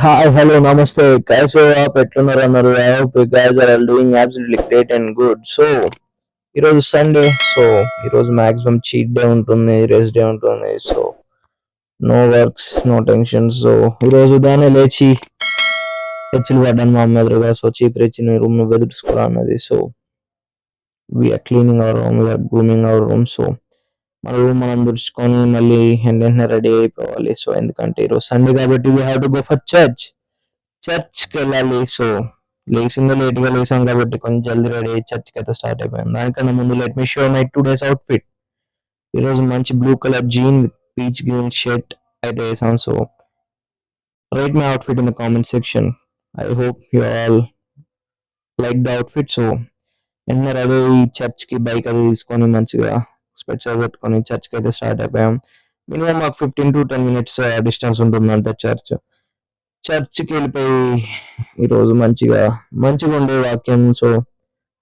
Hi, hello, namaste. कैसे हो आप ఎట్లున్నారు అన్నారు? I hope you guys are all doing absolutely great and good. So, ఈరోజు సండే. సో, ఈరోజు మాక్సిమం చీట్ డే ఉంటుంది, రెస్ట్ డే ఉంటుంది. So, no works, no tensions. So, ఈరోజు ఉదయాన్నే లేచి రెచ్చిలు పడ్డాను మా అమ్మ ఎదురుగా. సో, చీప్ రెచ్చిని రూమ్ ను బెదిరించుకోరా అన్నది. So, we are cleaning our room, we are grooming our room. So, మన రూమ్ మనం దుడుచుకొని మళ్ళీ వెంటనే రెడీ అయిపోవాలి. సో, ఎందుకంటే ఈరోజు సండే కాబట్టి we have to go for చర్చ్కి వెళ్ళాలి. సో లేచిందో లేట్గా లేసాం కాబట్టి కొంచెం జల్దీ రెడీ అయ్యి చర్చ్కి అయితే స్టార్ట్ అయిపోయాం. దానికన్నా ముందు let me show my 2 days outfit. ఈరోజు మంచి blue colour jean with peach green shirt అయితే వేసాం. So right my outfit in the comment section. I hope you all like the outfit. సో వెంటనే రెడీ చర్చ్కి బైక్ అది తీసుకొని మంచిగా స్పెట్స్ పెట్టుకొని చర్చ్కి అయితే స్టార్ట్ అయిపోయాం. మినిమం మాకు 15 to 10 minutes డిస్టెన్స్ ఉంటుందంటే చర్చ్కి వెళ్ళిపోయి ఈరోజు మంచిగా ఉండే వాక్యం. సో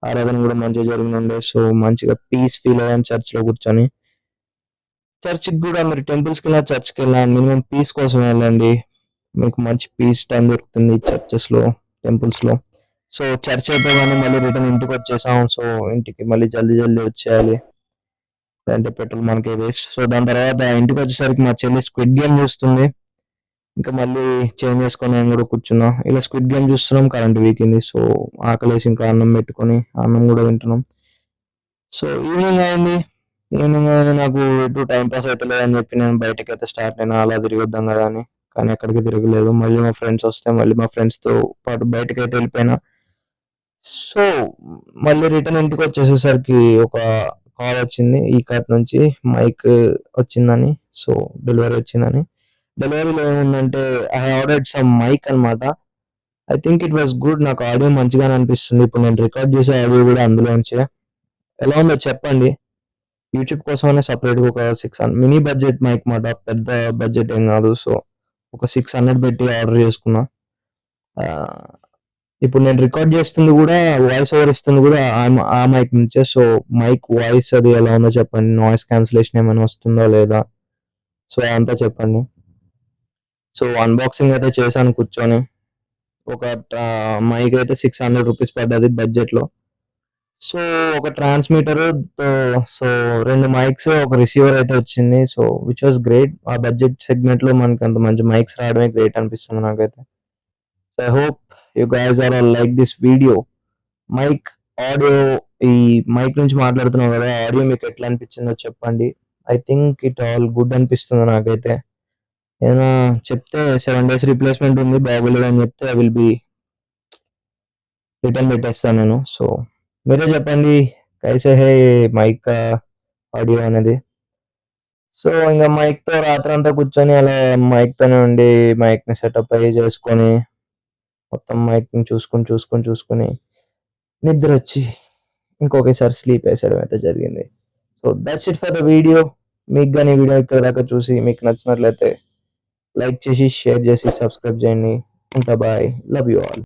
ఆరాధన కూడా మంచిగా జరిగిన ఉండే. సో మంచిగా పీస్ ఫీల్ అయ్యాం చర్చ్లో కూర్చొని. చర్చ్కి కూడా మీరు టెంపుల్స్కి వెళ్ళినా చర్చ్కి వెళ్ళినా మినిమం పీస్ కోసం వెళ్ళండి. మీకు మంచి పీస్ టైం దొరుకుతుంది చర్చెస్లో, టెంపుల్స్లో. సో చర్చ్ అయిపోగానే మళ్ళీ రిటర్న్ ఇంటికి వచ్చేసాం. సో ఇంటికి మళ్ళీ జల్దీ వచ్చేయాలి, అంటే పెట్రోల్ మనకే వేస్ట్. సో దాని తర్వాత ఇంటికి వచ్చేసరికి మా చెల్లి స్క్విడ్ గేమ్ చూస్తుంది. ఇంకా మళ్ళీ చేంజ్ చేసుకొని నేను కూడా కూర్చున్నా. ఇలా స్క్విడ్ గేమ్ చూస్తున్నాం, కరెంట్ వీకింది. సో ఆకలేసి ఇంకా అన్నం పెట్టుకొని అన్నం కూడా తింటున్నాం. సో ఈవినింగ్ అయింది నాకు ఎటు టైం పాస్ అవుతలేదు అని చెప్పి నేను బయటకి అయితే స్టార్ట్ అయినా, అలా తిరిగొద్దాం కదా అని. కానీ ఎక్కడికి తిరగలేదు. మళ్ళీ మా ఫ్రెండ్స్ వస్తే మళ్ళీ మా ఫ్రెండ్స్తో పాటు బయటకి అయితే వెళ్ళిపోయినా. సో మళ్ళీ రిటర్న్ ఇంటికి వచ్చేసేసరికి ఒక కాల్ వచ్చింది ఈ కార్ట్ నుంచి, మైక్ వచ్చిందని. సో డెలివరీ వచ్చిందని. డెలివరీలో ఏముందంటే ఐ ఆర్డర్డ్ సమ్ మైక్ అనమాట. I think it was good. నాకు ఆడియో మంచిగానే అనిపిస్తుంది. ఇప్పుడు నేను రికార్డ్ చేసే ఆడియో కూడా అందులోంచే. ఎలా ఉందో చెప్పండి. యూట్యూబ్ కోసమైనా సపరేట్గా ఒక 600 మినీ బడ్జెట్ మైక్ మాట, పెద్ద బడ్జెట్ ఏం కాదు. సో ఒక 600 పెట్టి ఆర్డర్ చేసుకున్నా. ఇప్పుడు నేను రికార్డ్ చేస్తుంది కూడా, వాయిస్ ఓవర్ ఇస్తుంది కూడా ఆ మైక్ నుంచే. సో మైక్ వాయిస్ అది ఎలా ఉందో చెప్పండి. నాయిస్ క్యాన్సిలేషన్ ఏమైనా వస్తుందా లేదా, సో అంతా చెప్పండి. సో అన్బాక్సింగ్ అయితే చేశాను కూర్చొని. ఒక మైక్ అయితే 600 రూపీస్ పడ్డది బడ్జెట్లో. సో ఒక ట్రాన్స్మిటర్, సో 2 మైక్స్, ఒక రిసీవర్ అయితే వచ్చింది. So which was great. ఆ బడ్జెట్ సెగ్మెంట్లో మనకి అంత మంచి మైక్స్ రావడమే గ్రేట్ అనిపిస్తుంది నాకైతే. So I hope you guys are all like this video. Mic audio, ఈ మైక్ నుంచి మాట్లాడుతున్నాం కదా, ఆడియో మీకు ఎట్లా అనిపించిందో చెప్పండి. I think it all good అనిపిస్తుంది నాకైతే. ఏమైనా చెప్తే 7 days రీప్లేస్మెంట్ ఉంది, బాగోలేదు అని చెప్తే ఐ విల్ బి రిటర్న్ పెట్టేస్తాను నేను. సో మీరే చెప్పండి కైసే హే మైక్ ఆడియో అనేది. సో ఇంకా మైక్తో రాత్రంతా కూర్చొని అలా మైక్తోనే ఉండి మైక్ని సెటప్ అయ్యి చేసుకొని మొత్తం మైక్ని చూసుకొని నిద్ర వచ్చి ఇంకొకసారి స్లీప్ వేసేయడం అయితే జరిగింది. So that's it for the video. మీకు కానీ వీడియో ఇక్కడ దాకా చూసి మీకు నచ్చినట్లయితే లైక్ చేసి, షేర్ చేసి, సబ్స్క్రైబ్ చేయండి. ఇంకా బాయ్, లవ్ యూ ఆల్.